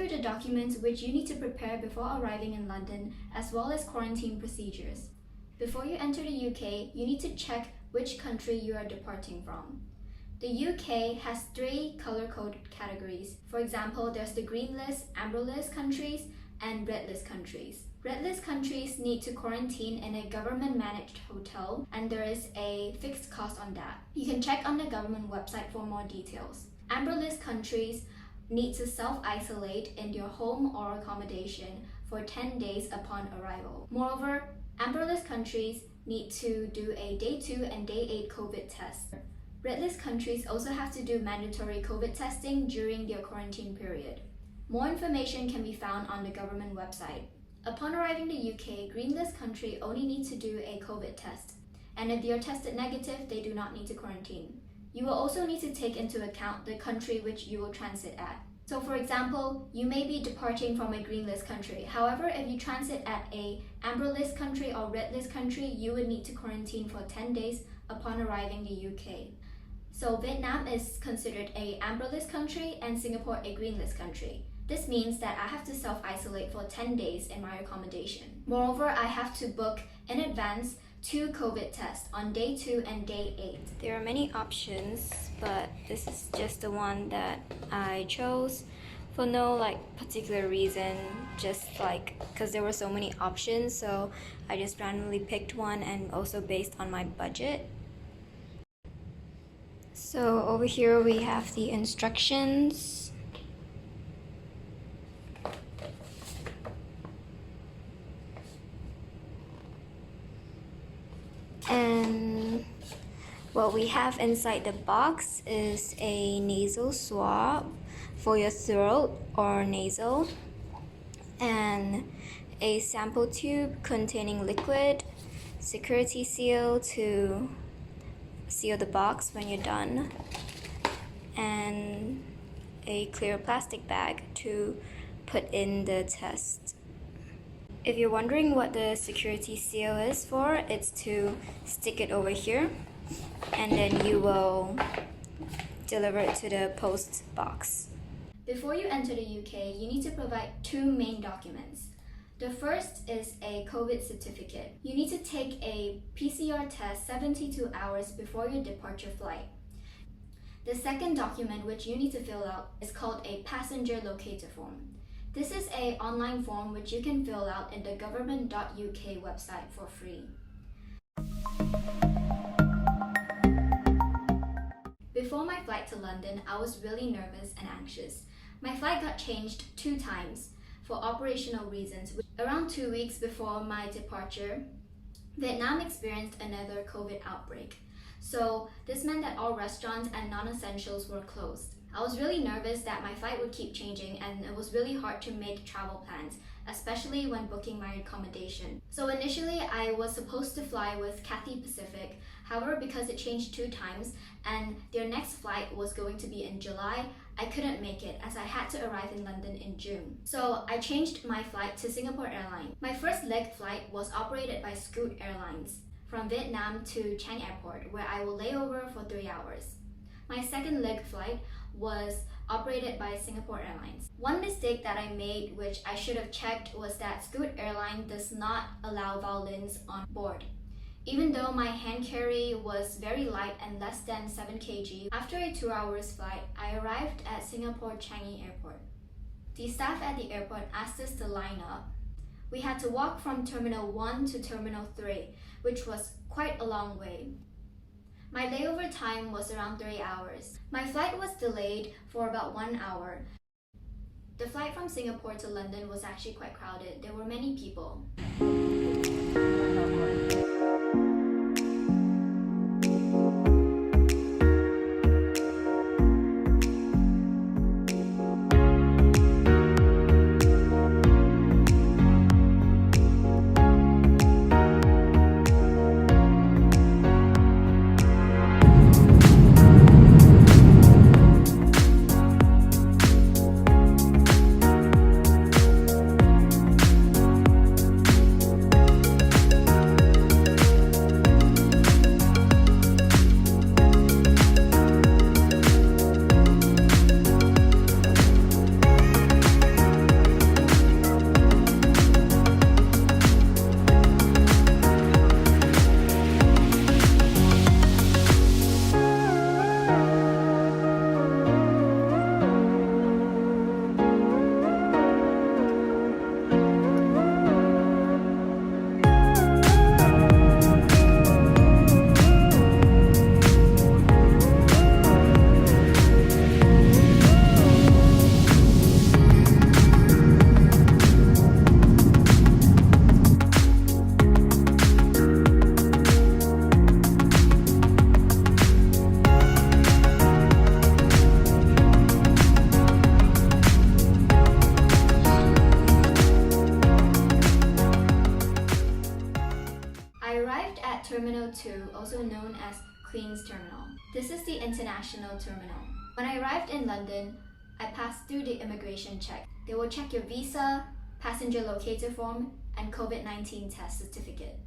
through the documents which you need to prepare before arriving in London, as well as quarantine procedures. Before you enter the UK, you need to check which country you are departing from. The UK has 3 color code categories. For example, there's the green list, amber list countries, and red list countries. Red list countries need to quarantine in a government-managed hotel, and there is a fixed cost on that. You can check on the government website for more details. Amber list countries need to self-isolate in their home or accommodation for 10 days upon arrival. Moreover, amber list countries need to do a day 2 and day 8 COVID test. Red list countries also have to do mandatory COVID testing during their quarantine period. More information can be found on the government website. Upon arriving in the UK, green list country only needs to do a COVID test, and if they are tested negative, they do not need to quarantine. You will also need to take into account the country which you will transit at. So for example, you may be departing from a green list country. However, if you transit at a amber list country or red list country, you would need to quarantine for 10 days upon arriving in the UK. So Vietnam is considered a amber list country and Singapore a green list country. This means that I have to self-isolate for 10 days in my accommodation. Moreover, I have to book in advance 2 COVID tests on day 2 and day 8. There are many options, but this is just the one that I chose for no particular reason, just because there were so many options, so I just randomly picked one, and also based on my budget. So over here we have the instructions. And what we have inside the box is a nasal swab for your throat or nasal, and a sample tube containing liquid, security seal to seal the box when you're done, and a clear plastic bag to put in the test. If you're wondering what the security seal is for, it's to stick it over here, and then you will deliver it to the post box. Before you enter the UK, you need to provide 2 main documents. The first is a COVID certificate. You need to take a PCR test 72 hours before your departure flight. The second document which you need to fill out is called a passenger locator form. This is an online form which you can fill out in the government.uk website for free. Before my flight to London, I was really nervous and anxious. My flight got changed 2 times for operational reasons. Around 2 weeks before my departure, Vietnam experienced another COVID outbreak. So this meant that all restaurants and non-essentials were closed. I was really nervous that my flight would keep changing, and it was really hard to make travel plans, especially when booking my accommodation. So initially I was supposed to fly with Cathay Pacific. However, because it changed 2 times and their next flight was going to be in July, I couldn't make it as I had to arrive in London in June. So I changed my flight to Singapore Airlines. My first leg flight was operated by Scoot Airlines from Vietnam to Chang Airport, where I will lay over for 3 hours. My second leg flight was operated by Singapore Airlines. One mistake that I made, which I should have checked, was that Scoot Airlines does not allow violins on board. Even though my hand carry was very light and less than 7 kg, after a 2 hours flight, I arrived at Singapore Changi Airport. The staff at the airport asked us to line up. We had to walk from Terminal 1 to Terminal 3, which was quite a long way. My layover time was around 3 hours. My flight was delayed for about 1 hour. The flight from Singapore to London was actually quite crowded. There were many people. Terminal 2, also known as Queen's Terminal. This is the international terminal. When I arrived in London, I passed through the immigration check. They will check your visa, passenger locator form, and COVID-19 test certificate.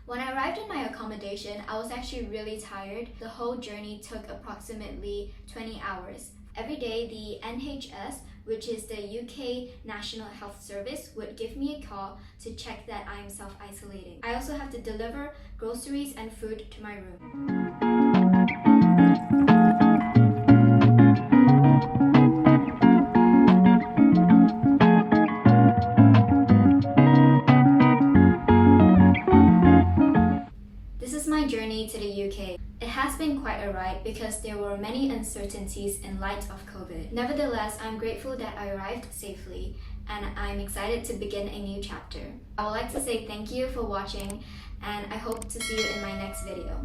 When I arrived in my accommodation, I was actually really tired. The whole journey took approximately 20 hours. Every day, the NHS, which is the UK National Health Service, would give me a call to check that I am self-isolating. I also have to deliver groceries and food to my room. This is my journey to the UK. It has been quite a ride because there were many uncertainties in light of COVID. Nevertheless, I'm grateful that I arrived safely and I'm excited to begin a new chapter. I would like to say thank you for watching and I hope to see you in my next video.